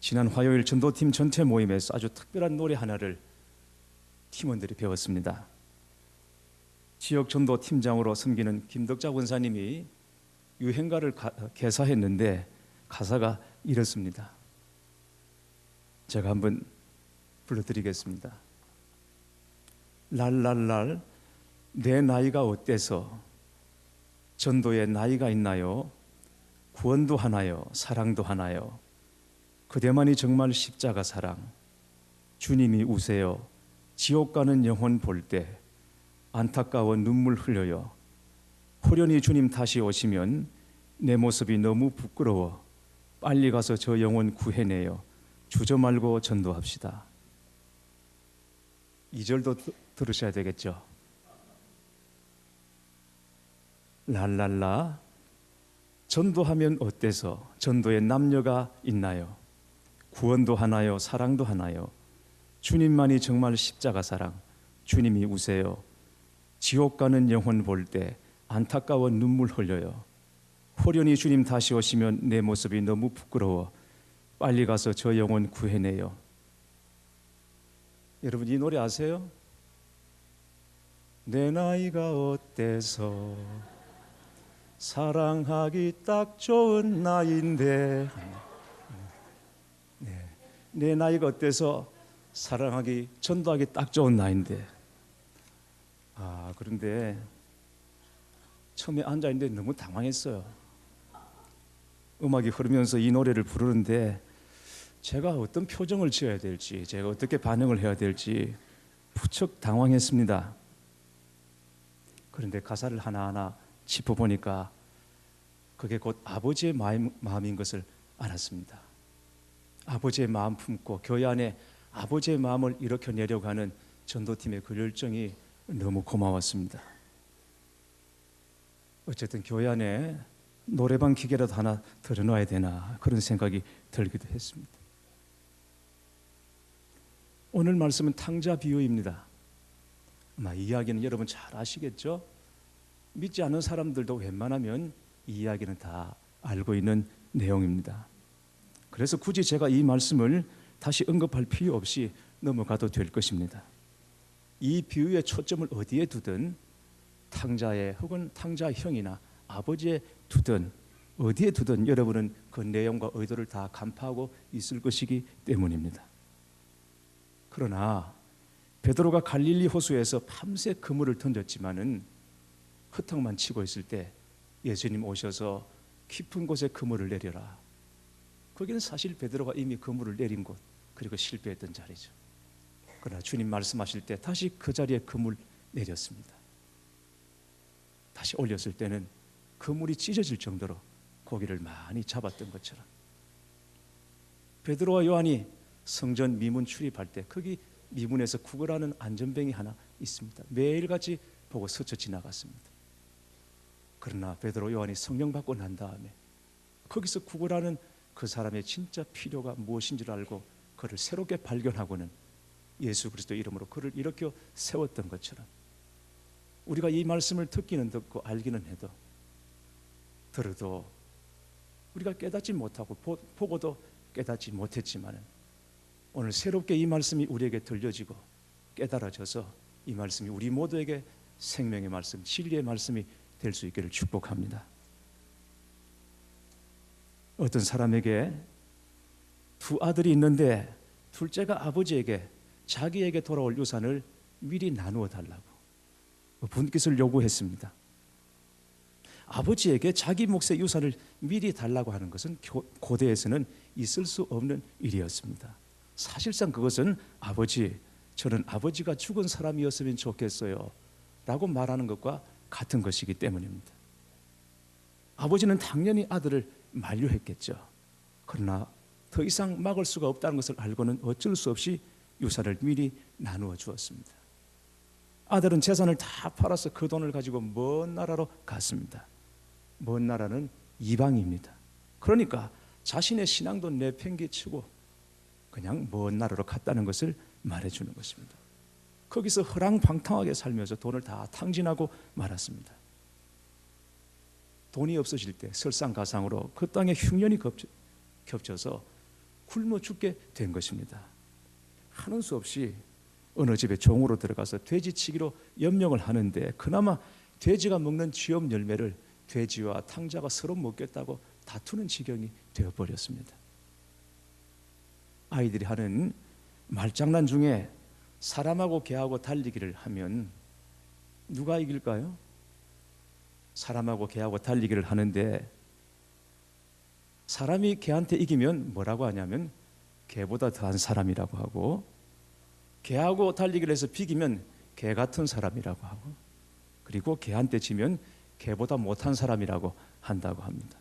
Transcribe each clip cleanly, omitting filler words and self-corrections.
지난 화요일 전도팀 전체 모임에서 아주 특별한 노래 하나를 팀원들이 배웠습니다. 지역 전도팀장으로 섬기는 김덕자 권사님이 유행가를 개사했는데 가사가 이렇습니다. 제가 한번 불러드리겠습니다. 랄랄랄 내 나이가 어때서 전도에 나이가 있나요? 구원도 하나요? 사랑도 하나요? 그대만이 정말 십자가 사랑. 주님이 우세요. 지옥 가는 영혼 볼 때 안타까워 눈물 흘려요. 호련히 주님 다시 오시면 내 모습이 너무 부끄러워. 빨리 가서 저 영혼 구해내요. 주저 말고 전도합시다. 2절도 들으셔야 되겠죠. 랄랄라 전도하면 어때서 전도에 남녀가 있나요? 구원도 하나요? 사랑도 하나요? 주님만이 정말 십자가 사랑. 주님이 우세요. 지옥 가는 영혼 볼 때 안타까워 눈물 흘려요. 호련히 주님 다시 오시면 내 모습이 너무 부끄러워. 빨리 가서 저 영혼 구해내요. 여러분 이 노래 아세요? 내 나이가 어때서 사랑하기 딱 좋은 나이인데 내 나이가 어때서 사랑하기 전도하기 딱 좋은 나이인데 그런데 처음에 앉아있는데 너무 당황했어요. 음악이 흐르면서 이 노래를 부르는데 제가 어떤 표정을 지어야 될지 제가 어떻게 반응을 해야 될지 무척 당황했습니다. 그런데 가사를 하나하나 짚어보니까 그게 곧 아버지의 마음인 것을 알았습니다. 아버지의 마음 품고 교회 안에 아버지의 마음을 일으켜내려고 하는 전도팀의 그 열정이 너무 고마웠습니다. 어쨌든 교회 안에 노래방 기계라도 하나 들어놔야 되나 그런 생각이 들기도 했습니다. 오늘 말씀은 탕자 비유입니다. 아마 이 이야기는 여러분 잘 아시겠죠? 믿지 않는 사람들도 웬만하면 이 이야기는 다 알고 있는 내용입니다. 그래서 굳이 제가 이 말씀을 다시 언급할 필요 없이 넘어가도 될 것입니다. 이 비유의 초점을 어디에 두든 탕자의 혹은 탕자형이나 아버지에 두든 어디에 두든 여러분은 그 내용과 의도를 다 간파하고 있을 것이기 때문입니다. 그러나 베드로가 갈릴리 호수에서 밤새 그물을 던졌지만은 흩어만 치고 있을 때 예수님 오셔서 깊은 곳에 그물을 내려라. 거기는 사실 베드로가 이미 그물을 내린 곳 그리고 실패했던 자리죠. 그러나 주님 말씀하실 때 다시 그 자리에 그물 내렸습니다. 다시 올렸을 때는 그물이 찢어질 정도로 고기를 많이 잡았던 것처럼 베드로와 요한이 성전 미문 출입할 때 거기 미문에서 구걸하는 안전뱅이 하나 있습니다. 매일같이 보고 스쳐 지나갔습니다. 그러나 베드로 요한이 성령 받고 난 다음에 거기서 구걸하는 그 사람의 진짜 필요가 무엇인 줄 알고 그를 새롭게 발견하고는 예수 그리스도 이름으로 그를 일으켜 세웠던 것처럼 우리가 이 말씀을 듣기는 듣고 알기는 해도 들어도 우리가 깨닫지 못하고 보고도 깨닫지 못했지만 오늘 새롭게 이 말씀이 우리에게 들려지고 깨달아져서 이 말씀이 우리 모두에게 생명의 말씀, 진리의 말씀이 될 수 있기를 축복합니다. 어떤 사람에게 두 아들이 있는데 둘째가 아버지에게 자기에게 돌아올 유산을 미리 나누어 달라고 분깃을 요구했습니다. 아버지에게 자기 몫의 유산을 미리 달라고 하는 것은 고대에서는 있을 수 없는 일이었습니다. 사실상 그것은 아버지, 저는 아버지가 죽은 사람이었으면 좋겠어요 라고 말하는 것과 같은 것이기 때문입니다. 아버지는 당연히 아들을 만류했겠죠. 그러나 더 이상 막을 수가 없다는 것을 알고는 어쩔 수 없이 유산을 미리 나누어 주었습니다. 아들은 재산을 다 팔아서 그 돈을 가지고 먼 나라로 갔습니다. 먼 나라는 이방입니다. 그러니까 자신의 신앙도 내팽개치고 그냥 먼 나라로 갔다는 것을 말해주는 것입니다. 거기서 허랑방탕하게 살면서 돈을 다 탕진하고 말았습니다. 돈이 없어질 때 설상가상으로 그 땅에 흉년이 겹쳐서 굶어 죽게 된 것입니다. 하는 수 없이 어느 집에 종으로 들어가서 돼지치기로 염려를 하는데 그나마 돼지가 먹는 쥐염 열매를 돼지와 탕자가 서로 먹겠다고 다투는 지경이 되어버렸습니다. 아이들이 하는 말장난 중에 사람하고 개하고 달리기를 하면 누가 이길까요? 사람하고 개하고 달리기를 하는데 사람이 개한테 이기면 뭐라고 하냐면 개보다 더한 사람이라고 하고, 개하고 달리기를 해서 비기면 개 같은 사람이라고 하고, 그리고 개한테 지면 개보다 못한 사람이라고 한다고 합니다.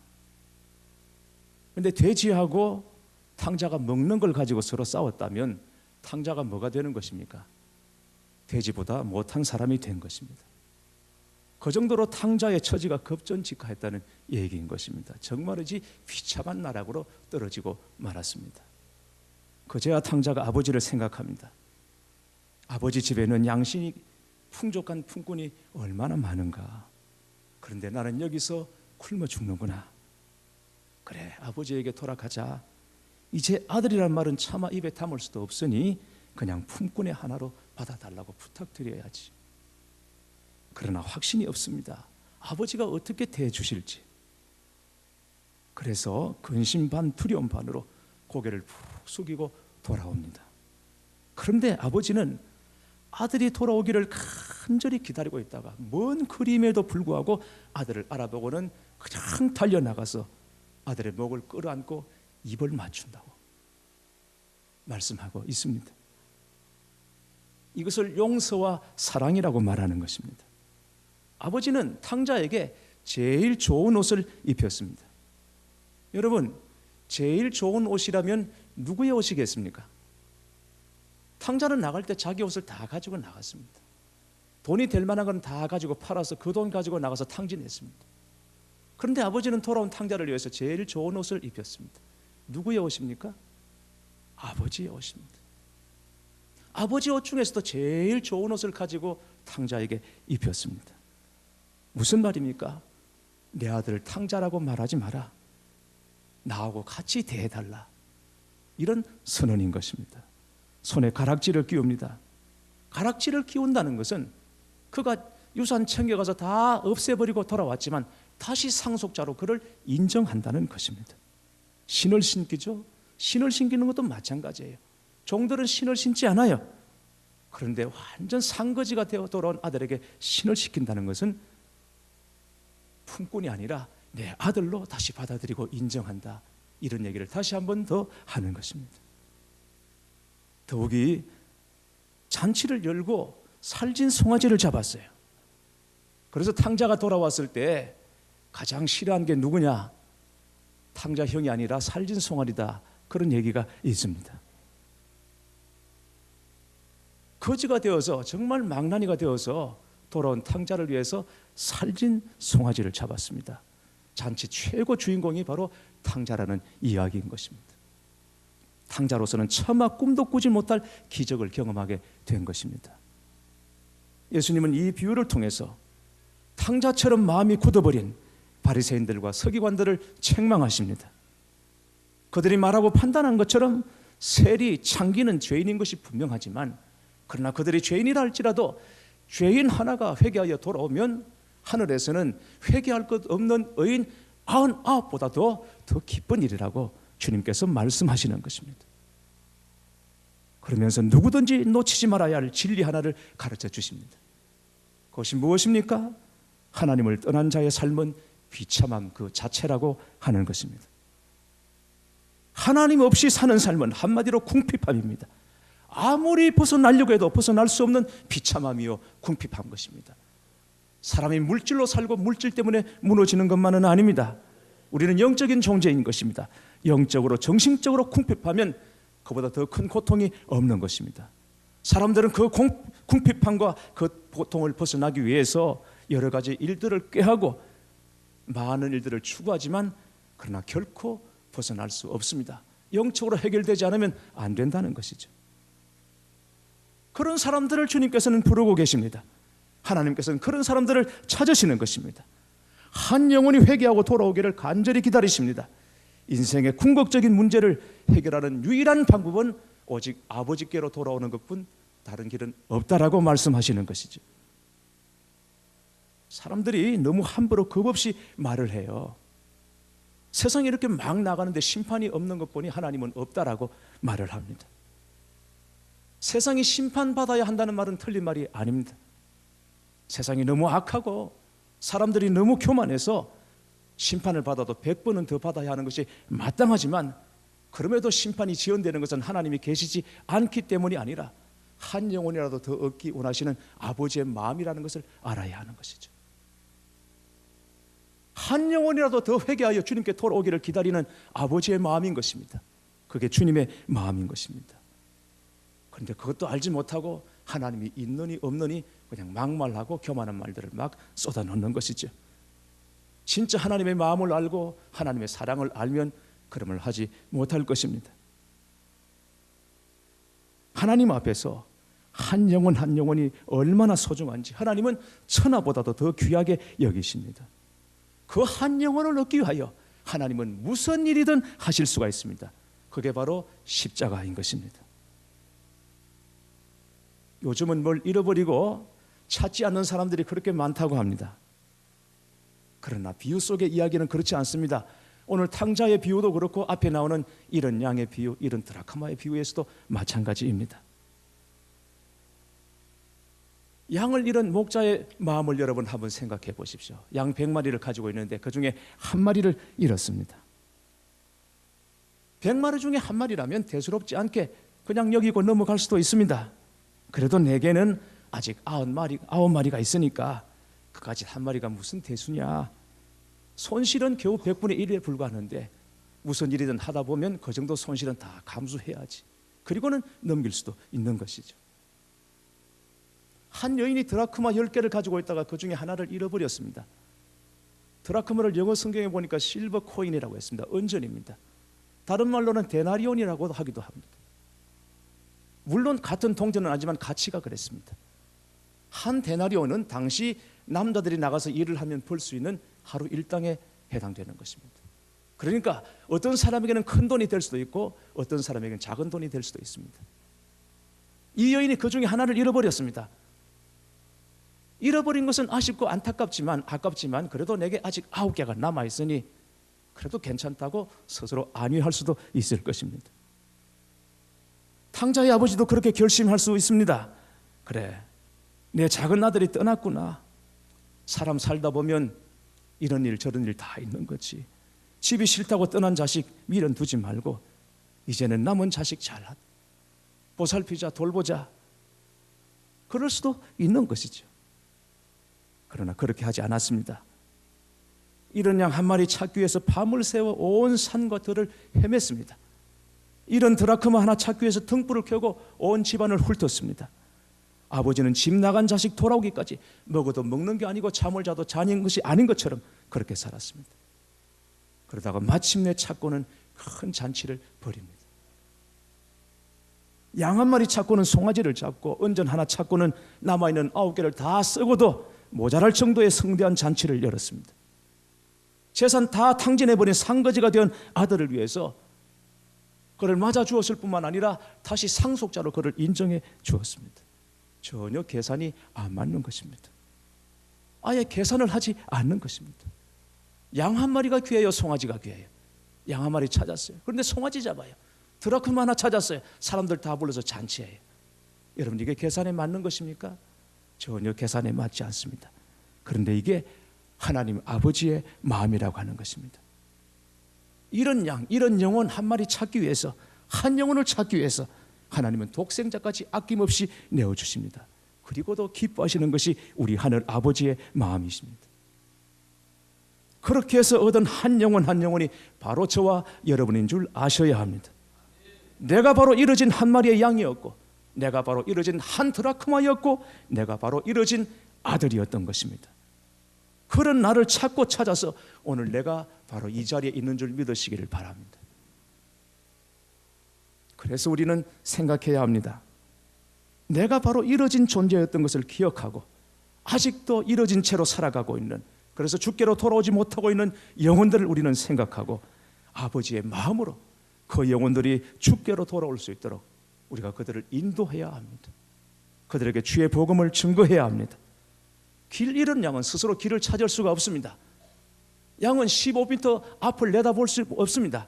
그런데 돼지하고 탕자가 먹는 걸 가지고 서로 싸웠다면 탕자가 뭐가 되는 것입니까? 돼지보다 못한 사람이 된 것입니다. 그 정도로 탕자의 처지가 급전직하했다는 얘기인 것입니다. 정말이지 비참한 나락으로 떨어지고 말았습니다. 그제야 탕자가 아버지를 생각합니다. 아버지 집에는 양식이 풍족한 품꾼이 얼마나 많은가. 그런데 나는 여기서 굶어 죽는구나. 그래, 아버지에게 돌아가자. 이제 아들이란 말은 차마 입에 담을 수도 없으니 그냥 품꾼의 하나로 받아달라고 부탁드려야지. 그러나 확신이 없습니다. 아버지가 어떻게 대해주실지. 그래서 근심 반 두려움 반으로 고개를 푹 숙이고 돌아옵니다. 그런데 아버지는 아들이 돌아오기를 간절히 기다리고 있다가 먼 그림에도 불구하고 아들을 알아보고는 그냥 달려나가서 아들의 목을 끌어안고 입을 맞춘다고 말씀하고 있습니다. 이것을 용서와 사랑이라고 말하는 것입니다. 아버지는 탕자에게 제일 좋은 옷을 입혔습니다. 여러분, 제일 좋은 옷이라면 누구의 옷이겠습니까? 탕자는 나갈 때 자기 옷을 다 가지고 나갔습니다. 돈이 될 만한 건 다 가지고 팔아서 그 돈 가지고 나가서 탕진했습니다. 그런데 아버지는 돌아온 탕자를 위해서 제일 좋은 옷을 입혔습니다. 누구의 옷입니까? 아버지의 옷입니다. 아버지 옷 중에서도 제일 좋은 옷을 가지고 탕자에게 입혔습니다. 무슨 말입니까? 내 아들을 탕자라고 말하지 마라. 나하고 같이 대해달라. 이런 선언인 것입니다. 손에 가락지를 끼웁니다. 가락지를 끼운다는 것은 그가 유산 챙겨가서 다 없애버리고 돌아왔지만 다시 상속자로 그를 인정한다는 것입니다. 신을 신기죠. 신을 신기는 것도 마찬가지예요. 종들은 신을 신지 않아요. 그런데 완전 상거지가 되어 돌아온 아들에게 신을 시킨다는 것은 품꾼이 아니라 내 아들로 다시 받아들이고 인정한다. 이런 얘기를 다시 한 번 더 하는 것입니다. 더욱이 잔치를 열고 살진 송아지를 잡았어요. 그래서 탕자가 돌아왔을 때 가장 싫어한 게 누구냐? 탕자 형이 아니라 살진 송아리다. 그런 얘기가 있습니다. 거지가 되어서 정말 망나니가 되어서 돌아온 탕자를 위해서 살진 송아지를 잡았습니다. 잔치 최고 주인공이 바로 탕자라는 이야기인 것입니다. 탕자로서는 차마 꿈도 꾸지 못할 기적을 경험하게 된 것입니다. 예수님은 이 비유를 통해서 탕자처럼 마음이 굳어버린 바리새인들과 서기관들을 책망하십니다. 그들이 말하고 판단한 것처럼 세리, 창기는 죄인인 것이 분명하지만 그러나 그들이 죄인이라 할지라도 죄인 하나가 회개하여 돌아오면 하늘에서는 회개할 것 없는 의인 99보다도 더 기쁜 일이라고 주님께서 말씀하시는 것입니다. 그러면서 누구든지 놓치지 말아야 할 진리 하나를 가르쳐 주십니다. 그것이 무엇입니까? 하나님을 떠난 자의 삶은 비참함 그 자체라고 하는 것입니다. 하나님 없이 사는 삶은 한마디로 궁핍함입니다. 아무리 벗어나려고 해도 벗어날 수 없는 비참함이요 궁핍한 것입니다. 사람이 물질로 살고 물질 때문에 무너지는 것만은 아닙니다. 우리는 영적인 존재인 것입니다. 영적으로 정신적으로 궁핍하면 그보다 더 큰 고통이 없는 것입니다. 사람들은 그 궁핍함과 그 고통을 벗어나기 위해서 여러 가지 일들을 꾀하고 많은 일들을 추구하지만 그러나 결코 벗어날 수 없습니다. 영적으로 해결되지 않으면 안 된다는 것이죠. 그런 사람들을 주님께서는 부르고 계십니다. 하나님께서는 그런 사람들을 찾으시는 것입니다. 한 영혼이 회개하고 돌아오기를 간절히 기다리십니다. 인생의 궁극적인 문제를 해결하는 유일한 방법은 오직 아버지께로 돌아오는 것뿐 다른 길은 없다라고 말씀하시는 것이죠. 사람들이 너무 함부로 겁없이 말을 해요. 세상에 이렇게 막 나가는데 심판이 없는 것 보니 하나님은 없다라고 말을 합니다. 세상이 심판받아야 한다는 말은 틀린 말이 아닙니다. 세상이 너무 악하고 사람들이 너무 교만해서 심판을 받아도 100번은 더 받아야 하는 것이 마땅하지만, 그럼에도 심판이 지연되는 것은 하나님이 계시지 않기 때문이 아니라 한 영혼이라도 더 얻기 원하시는 아버지의 마음이라는 것을 알아야 하는 것이죠. 한 영혼이라도 더 회개하여 주님께 돌아오기를 기다리는 아버지의 마음인 것입니다. 그게 주님의 마음인 것입니다. 그런데 그것도 알지 못하고 하나님이 있느니 없느니 그냥 막말하고 교만한 말들을 막 쏟아놓는 것이죠. 진짜 하나님의 마음을 알고 하나님의 사랑을 알면 그럼을 하지 못할 것입니다. 하나님 앞에서 한 영혼 한 영혼이 얼마나 소중한지 하나님은 천하보다도 더 귀하게 여기십니다. 그 한 영혼을 얻기 위하여 하나님은 무슨 일이든 하실 수가 있습니다. 그게 바로 십자가인 것입니다. 요즘은 뭘 잃어버리고 찾지 않는 사람들이 그렇게 많다고 합니다. 그러나 비유 속의 이야기는 그렇지 않습니다. 오늘 탕자의 비유도 그렇고 앞에 나오는 이런 양의 비유, 이런 드라크마의 비유에서도 마찬가지입니다. 양을 잃은 목자의 마음을 여러분 한번 생각해 보십시오. 양 100마리를 가지고 있는데 그 중에 한 마리를 잃었습니다. 100마리 중에 한 마리라면 대수롭지 않게 그냥 여기고 넘어갈 수도 있습니다. 그래도 내게는 아직 9마리가 있으니까 그까지 한 마리가 무슨 대수냐. 손실은 겨우 100분의 1에 불과하는데 무슨 일이든 하다 보면 그 정도 손실은 다 감수해야지. 그리고는 넘길 수도 있는 것이죠. 한 여인이 드라크마 10개를 가지고 있다가 그 중에 하나를 잃어버렸습니다. 드라크마를 영어 성경에 보니까 실버 코인이라고 했습니다. 은전입니다. 다른 말로는 데나리온이라고 하기도 합니다. 물론 같은 동전은 아니지만 가치가 그랬습니다. 한 데나리온은 당시 남자들이 나가서 일을 하면 벌 수 있는 하루 일당에 해당되는 것입니다. 그러니까 어떤 사람에게는 큰 돈이 될 수도 있고 어떤 사람에게는 작은 돈이 될 수도 있습니다. 이 여인이 그 중에 하나를 잃어버렸습니다. 잃어버린 것은 아쉽고 아깝지만 그래도 내게 아직 9개가 남아있으니 그래도 괜찮다고 스스로 안위할 수도 있을 것입니다. 탕자의 아버지도 그렇게 결심할 수 있습니다. 그래, 내 작은 아들이 떠났구나. 사람 살다 보면 이런 일 저런 일 다 있는 거지. 집이 싫다고 떠난 자식 미련 두지 말고 이제는 남은 자식 잘 보살피자, 돌보자. 그럴 수도 있는 것이죠. 그러나 그렇게 하지 않았습니다. 이런 양 한 마리 찾기 위해서 밤을 새워 온 산과 들을 헤맸습니다. 이런 드라크마 하나 찾기 위해서 등불을 켜고 온 집안을 훑었습니다. 아버지는 집 나간 자식 돌아오기까지 먹어도 먹는 게 아니고 잠을 자도 자는 것이 아닌 것처럼 그렇게 살았습니다. 그러다가 마침내 찾고는 큰 잔치를 벌입니다. 양 한 마리 찾고는 송아지를 잡고 은전 하나 찾고는 남아있는 9개를 다 쓰고도 모자랄 정도의 성대한 잔치를 열었습니다. 재산 다 탕진해버린 상거지가 된 아들을 위해서 그를 맞아 주었을 뿐만 아니라 다시 상속자로 그를 인정해 주었습니다. 전혀 계산이 안 맞는 것입니다. 아예 계산을 하지 않는 것입니다. 양 한 마리가 귀해요, 송아지가 귀해요? 양 한 마리 찾았어요. 그런데 송아지 잡아요. 드라크마 하나 찾았어요. 사람들 다 불러서 잔치해요. 여러분, 이게 계산에 맞는 것입니까? 전혀 계산에 맞지 않습니다. 그런데 이게 하나님 아버지의 마음이라고 하는 것입니다. 이런 양, 이런 영혼 한 마리 찾기 위해서, 한 영혼을 찾기 위해서 하나님은 독생자까지 아낌없이 내어주십니다. 그리고도 기뻐하시는 것이 우리 하늘 아버지의 마음이십니다. 그렇게 해서 얻은 한 영혼 한 영혼이 바로 저와 여러분인 줄 아셔야 합니다. 내가 바로 이뤄진 한 마리의 양이었고, 내가 바로 이뤄진 한 드라크마였고, 내가 바로 이뤄진 아들이었던 것입니다. 그런 나를 찾고 찾아서 오늘 내가 바로 이 자리에 있는 줄 믿으시기를 바랍니다. 그래서 우리는 생각해야 합니다. 내가 바로 이뤄진 존재였던 것을 기억하고 아직도 이뤄진 채로 살아가고 있는, 그래서 주께로 돌아오지 못하고 있는 영혼들을 우리는 생각하고 아버지의 마음으로 그 영혼들이 주께로 돌아올 수 있도록 우리가 그들을 인도해야 합니다. 그들에게 주의 복음을 증거해야 합니다. 길 잃은 양은 스스로 길을 찾을 수가 없습니다. 양은 15m 앞을 내다볼 수 없습니다.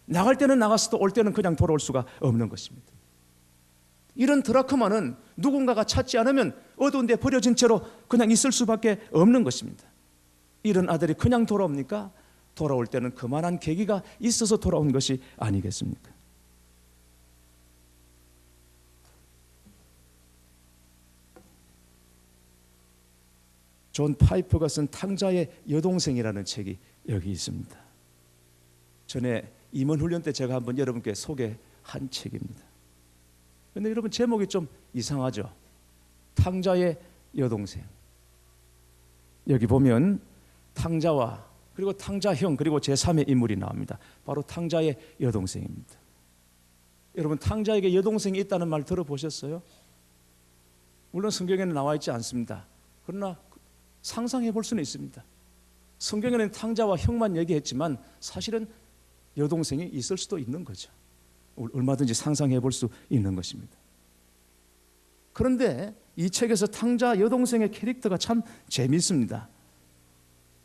나갈 때는 나갔어도 올 때는 그냥 돌아올 수가 없는 것입니다. 이런 드라크마는 누군가가 찾지 않으면 어두운 데 버려진 채로 그냥 있을 수밖에 없는 것입니다. 이런 아들이 그냥 돌아옵니까? 돌아올 때는 그만한 계기가 있어서 돌아온 것이 아니겠습니까? 존 파이퍼가 쓴 탕자의 여동생이라는 책이 여기 있습니다. 전에 임원훈련 때 제가 한번 여러분께 소개한 책입니다. 그런데 여러분 제목이 좀 이상하죠? 탕자의 여동생. 여기 보면 탕자와 그리고 탕자형 그리고 제3의 인물이 나옵니다. 바로 탕자의 여동생입니다. 여러분 탕자에게 여동생이 있다는 말 들어보셨어요? 물론 성경에는 나와 있지 않습니다. 그러나 상상해 볼 수는 있습니다. 성경에는 탕자와 형만 얘기했지만 사실은 여동생이 있을 수도 있는 거죠. 얼마든지 상상해 볼 수 있는 것입니다. 그런데 이 책에서 탕자 여동생의 캐릭터가 참 재미있습니다.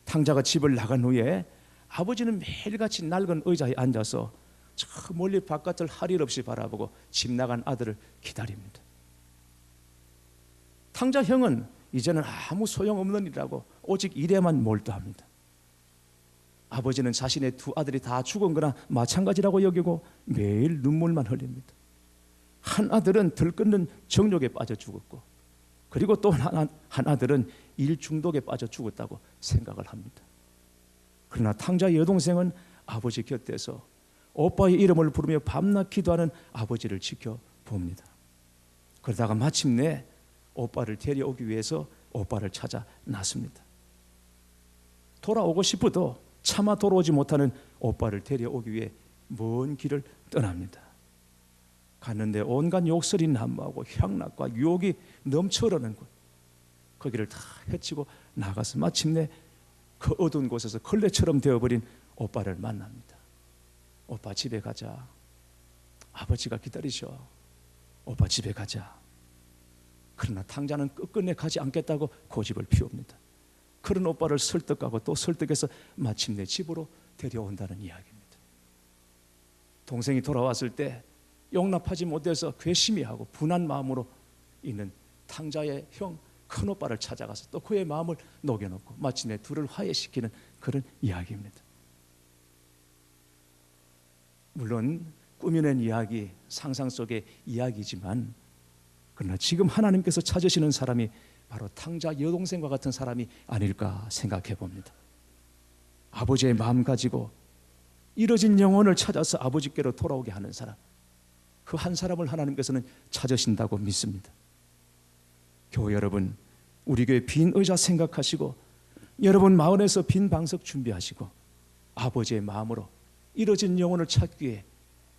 탕자가 집을 나간 후에 아버지는 매일같이 낡은 의자에 앉아서 저 멀리 바깥을 할 일 없이 바라보고 집 나간 아들을 기다립니다. 탕자 형은 이제는 아무 소용없는 일이라고 오직 일에만 몰두합니다. 아버지는 자신의 두 아들이 다 죽은 거나 마찬가지라고 여기고 매일 눈물만 흘립니다. 한 아들은 들끓는 정욕에 빠져 죽었고 그리고 또 한 아들은 일 중독에 빠져 죽었다고 생각을 합니다. 그러나 탕자의 여동생은 아버지 곁에서 오빠의 이름을 부르며 밤낮 기도하는 아버지를 지켜봅니다. 그러다가 마침내 오빠를 데려오기 위해서 오빠를 찾아 나섭니다. 돌아오고 싶어도 차마 돌아오지 못하는 오빠를 데려오기 위해 먼 길을 떠납니다. 갔는데 온갖 욕설이 난무하고 향락과 유혹이 넘쳐 흐르는 곳, 거기를 다 헤치고 나가서 마침내 그 어두운 곳에서 걸레처럼 되어버린 오빠를 만납니다. 오빠 집에 가자. 아버지가 기다리셔. 오빠 집에 가자. 그러나 탕자는 끝끝내 가지 않겠다고 고집을 피웁니다. 그런 오빠를 설득하고 또 설득해서 마침내 집으로 데려온다는 이야기입니다. 동생이 돌아왔을 때 용납하지 못해서 괘씸해하고 분한 마음으로 있는 탕자의 형 큰오빠를 찾아가서 또 그의 마음을 녹여놓고 마침내 둘을 화해시키는 그런 이야기입니다. 물론 꾸며낸 이야기, 상상 속의 이야기지만 그러나 지금 하나님께서 찾으시는 사람이 바로 탕자 여동생과 같은 사람이 아닐까 생각해 봅니다. 아버지의 마음 가지고 잃어진 영혼을 찾아서 아버지께로 돌아오게 하는 사람, 그 한 사람을 하나님께서는 찾으신다고 믿습니다. 교회 여러분, 우리 교회 빈 의자 생각하시고 여러분 마을에서 빈 방석 준비하시고 아버지의 마음으로 잃어진 영혼을 찾기 위해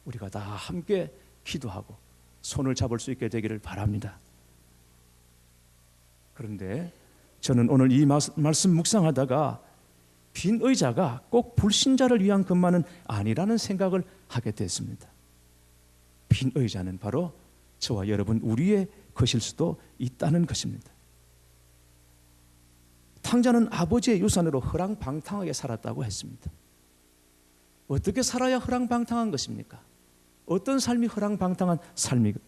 우리가 다 함께 기도하고 손을 잡을 수 있게 되기를 바랍니다. 그런데 저는 오늘 이 말씀 묵상하다가 빈 의자가 꼭 불신자를 위한 것만은 아니라는 생각을 하게 됐습니다. 빈 의자는 바로 저와 여러분 우리의 것일 수도 있다는 것입니다. 탕자는 아버지의 유산으로 허랑방탕하게 살았다고 했습니다. 어떻게 살아야 허랑방탕한 것입니까? 어떤 삶이 허랑방탕한 삶이고,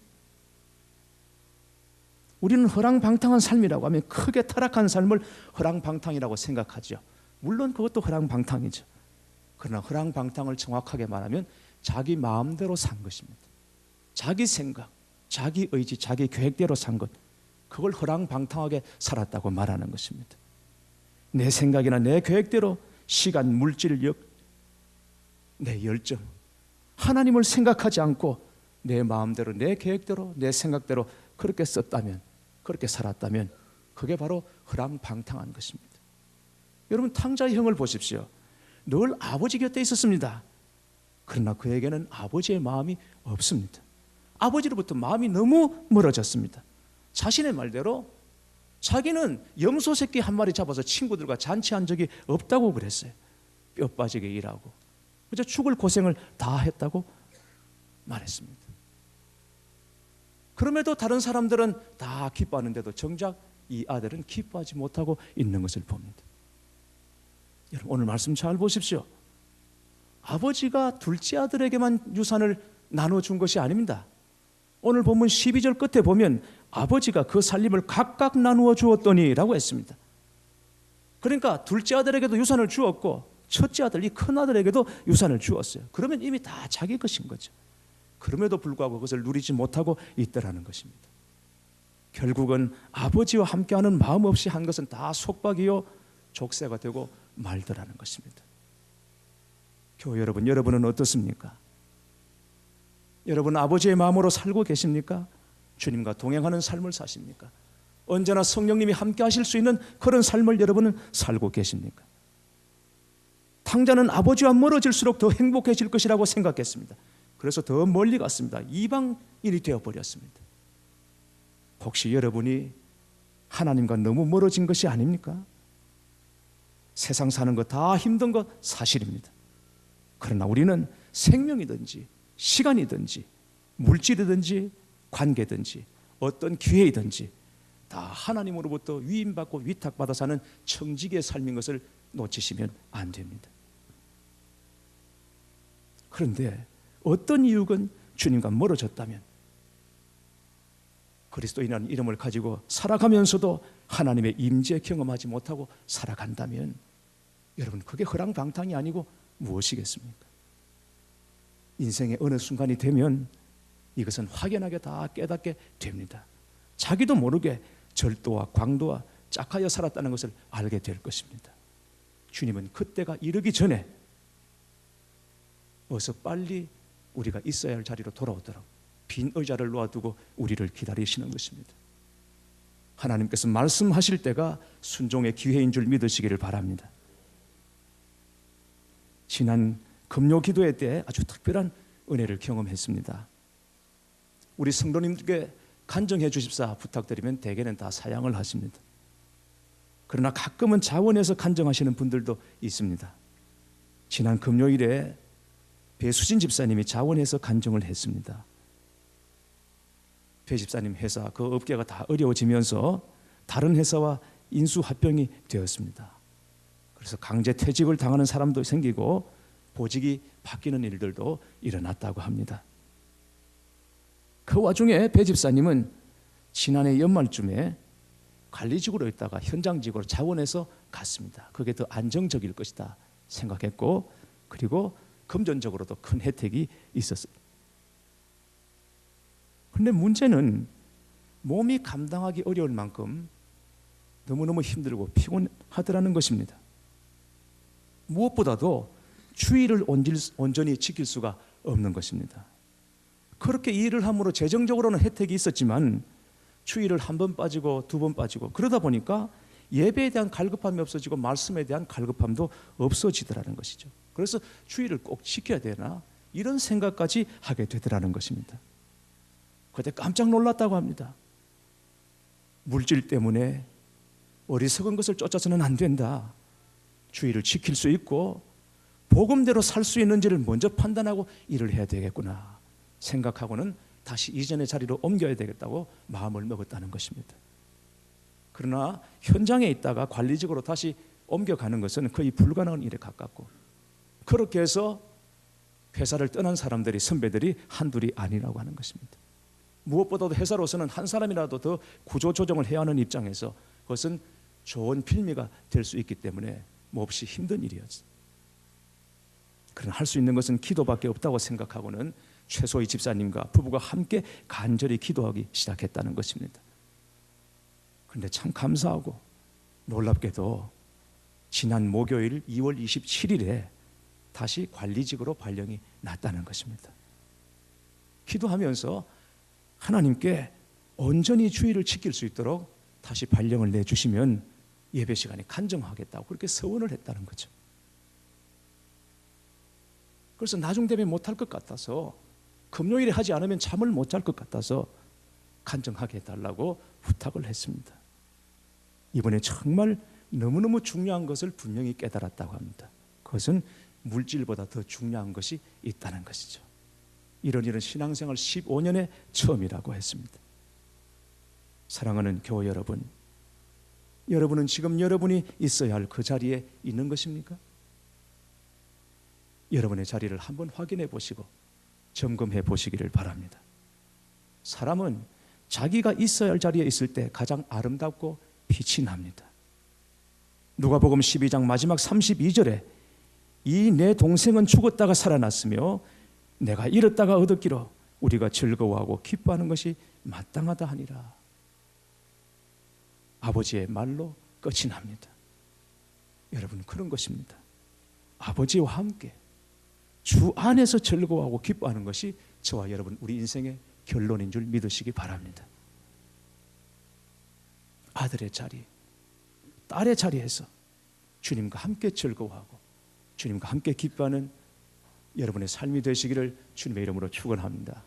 우리는 허랑방탕한 삶이라고 하면 크게 타락한 삶을 허랑방탕이라고 생각하죠. 물론 그것도 허랑방탕이죠. 그러나 허랑방탕을 정확하게 말하면 자기 마음대로 산 것입니다. 자기 생각, 자기 의지, 자기 계획대로 산 것, 그걸 허랑방탕하게 살았다고 말하는 것입니다. 내 생각이나 내 계획대로 시간, 물질력, 내 열정, 하나님을 생각하지 않고 내 마음대로, 내 계획대로, 내 생각대로 그렇게 썼다면, 그렇게 살았다면 그게 바로 허랑방탕한 것입니다. 여러분 탕자의 형을 보십시오. 늘 아버지 곁에 있었습니다. 그러나 그에게는 아버지의 마음이 없습니다. 아버지로부터 마음이 너무 멀어졌습니다. 자신의 말대로 자기는 염소 새끼 한 마리 잡아서 친구들과 잔치한 적이 없다고 그랬어요. 뼈 빠지게 일하고 그저 죽을 고생을 다 했다고 말했습니다. 그럼에도 다른 사람들은 다 기뻐하는데도 정작 이 아들은 기뻐하지 못하고 있는 것을 봅니다. 여러분, 오늘 말씀 잘 보십시오. 아버지가 둘째 아들에게만 유산을 나눠준 것이 아닙니다. 오늘 본문 12절 끝에 보면 아버지가 그 살림을 각각 나누어 주었더니 라고 했습니다. 그러니까 둘째 아들에게도 유산을 주었고 첫째 아들, 이 큰 아들에게도 유산을 주었어요. 그러면 이미 다 자기 것인 거죠. 그럼에도 불구하고 그것을 누리지 못하고 있더라는 것입니다. 결국은 아버지와 함께하는 마음 없이 한 것은 다 속박이요 족쇄가 되고 말더라는 것입니다. 교회 여러분, 여러분은 어떻습니까? 여러분 아버지의 마음으로 살고 계십니까? 주님과 동행하는 삶을 사십니까? 언제나 성령님이 함께 하실 수 있는 그런 삶을 여러분은 살고 계십니까? 탕자는 아버지와 멀어질수록 더 행복해질 것이라고 생각했습니다. 그래서 더 멀리 갔습니다. 이방인이 되어버렸습니다. 혹시 여러분이 하나님과 너무 멀어진 것이 아닙니까? 세상 사는 거 다 힘든 것 사실입니다. 그러나 우리는 생명이든지 시간이든지 물질이든지 관계든지 어떤 기회이든지 다 하나님으로부터 위임받고 위탁받아 사는 청지기의 삶인 것을 놓치시면 안 됩니다. 그런데 어떤 이유건 주님과 멀어졌다면 그리스도인이라는 이름을 가지고 살아가면서도 하나님의 임재 경험하지 못하고 살아간다면 여러분 그게 허랑방탕이 아니고 무엇이겠습니까? 인생의 어느 순간이 되면 이것은 확연하게 다 깨닫게 됩니다. 자기도 모르게 절도와 광도와 짝하여 살았다는 것을 알게 될 것입니다. 주님은 그때가 이르기 전에 어서 빨리 우리가 있어야 할 자리로 돌아오도록 빈 의자를 놓아두고 우리를 기다리시는 것입니다. 하나님께서 말씀하실 때가 순종의 기회인 줄 믿으시기를 바랍니다. 지난 금요 기도회 때 아주 특별한 은혜를 경험했습니다. 우리 성도님들께 간정해 주십사 부탁드리면 대개는 다 사양을 하십니다. 그러나 가끔은 자원해서 간정하시는 분들도 있습니다. 지난 금요일에 배수진 집사님이 자원해서 간정을 했습니다. 배 집사님 회사 그 업계가 다 어려워지면서 다른 회사와 인수합병이 되었습니다. 그래서 강제 퇴직을 당하는 사람도 생기고 보직이 바뀌는 일들도 일어났다고 합니다. 그 와중에 배 집사님은 지난해 연말쯤에 관리직으로 있다가 현장직으로 자원해서 갔습니다. 그게 더 안정적일 것이다 생각했고 그리고 금전적으로도 큰 혜택이 있었어요. 그런데 문제는 몸이 감당하기 어려울 만큼 너무너무 힘들고 피곤하더라는 것입니다. 무엇보다도 주의를 온전히 지킬 수가 없는 것입니다. 그렇게 일을 함으로 재정적으로는 혜택이 있었지만 주의를 한 번 빠지고 두 번 빠지고 그러다 보니까 예배에 대한 갈급함이 없어지고 말씀에 대한 갈급함도 없어지더라는 것이죠. 그래서 주의를 꼭 지켜야 되나 이런 생각까지 하게 되더라는 것입니다. 그때 깜짝 놀랐다고 합니다. 물질 때문에 어리석은 것을 쫓아서는 안 된다. 주의를 지킬 수 있고 복음대로 살 수 있는지를 먼저 판단하고 일을 해야 되겠구나 생각하고는 다시 이전의 자리로 옮겨야 되겠다고 마음을 먹었다는 것입니다. 그러나 현장에 있다가 관리직으로 다시 옮겨가는 것은 거의 불가능한 일에 가깝고 그렇게 해서 회사를 떠난 사람들이 선배들이 한둘이 아니라고 하는 것입니다. 무엇보다도 회사로서는 한 사람이라도 더 구조조정을 해야 하는 입장에서 그것은 좋은 필미가 될 수 있기 때문에 몹시 힘든 일이었어요. 그러나 할 수 있는 것은 기도밖에 없다고 생각하고는 최소희 집사님과 부부가 함께 간절히 기도하기 시작했다는 것입니다. 그런데 참 감사하고 놀랍게도 지난 목요일 2월 27일에 다시 관리직으로 발령이 났다는 것입니다. 기도하면서 하나님께 온전히 주의를 지킬 수 있도록 다시 발령을 내주시면 예배 시간에 간정하겠다고 그렇게 서원을 했다는 거죠. 그래서 나중 되면 못할 것 같아서 금요일에 하지 않으면 잠을 못 잘 것 같아서 간정하게 해달라고 부탁을 했습니다. 이번에 정말 너무너무 중요한 것을 분명히 깨달았다고 합니다. 그것은 물질보다 더 중요한 것이 있다는 것이죠. 이런 신앙생활 15년의 처음이라고 했습니다. 사랑하는 교회 여러분, 여러분은 지금 여러분이 있어야 할 그 자리에 있는 것입니까? 여러분의 자리를 한번 확인해 보시고 점검해 보시기를 바랍니다. 사람은 자기가 있어야 할 자리에 있을 때 가장 아름답고 빛이 납니다. 누가복음 12장 마지막 32절에 이 내 동생은 죽었다가 살아났으며 내가 잃었다가 얻었기로 우리가 즐거워하고 기뻐하는 것이 마땅하다 하니라. 아버지의 말로 끝이 납니다. 여러분, 그런 것입니다. 아버지와 함께 주 안에서 즐거워하고 기뻐하는 것이 저와 여러분 우리 인생의 결론인 줄 믿으시기 바랍니다. 아들의 자리, 딸의 자리에서 주님과 함께 즐거워하고 주님과 함께 기뻐하는 여러분의 삶이 되시기를 주님의 이름으로 축원합니다.